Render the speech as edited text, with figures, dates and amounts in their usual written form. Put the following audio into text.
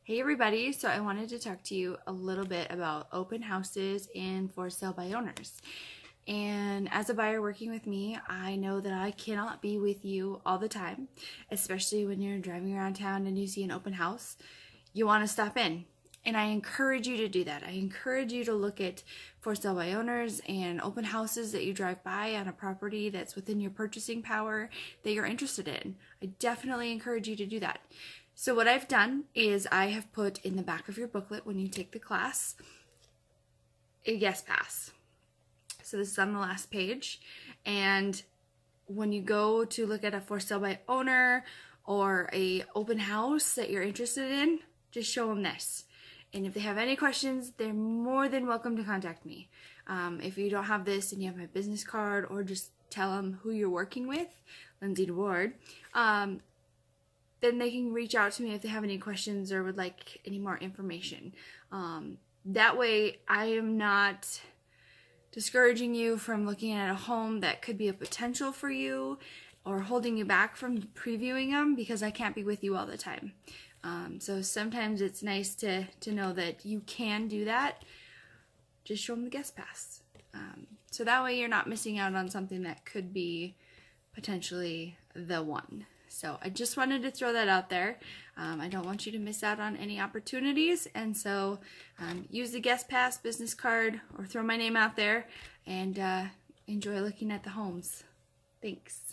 Hey everybody, so I wanted to talk to you a little bit about open houses and for sale by owners. And as a buyer working with me, I know that I cannot be with you all the time, especially when you're driving around town and you see an open house. You want to stop in. And I encourage you to do that. I encourage you to look at for sale by owners and open houses that you drive by on a property that's within your purchasing power that you're interested in. I definitely encourage you to do that. So what I've done is I have put in the back of your booklet when you take the class a yes pass. So this is on the last page. And when you go to look at a for sale by owner or a open house that you're interested in, just show them this. And if they have any questions, they're more than welcome to contact me. If you don't have this and you have my business card, or just tell them who you're working with, Lindsay DeWard, then they can reach out to me if they have any questions or would like any more information. That way I am not discouraging you from looking at a home that could be a potential for you or holding you back from previewing them because I can't be with you all the time. So sometimes it's nice to know that you can do that. Just show them the guest pass. So that way you're not missing out on something that could be potentially the one. So I just wanted to throw that out there. I don't want you to miss out on any opportunities, and so use the guest pass, business card, or throw my name out there and enjoy looking at the homes. Thanks.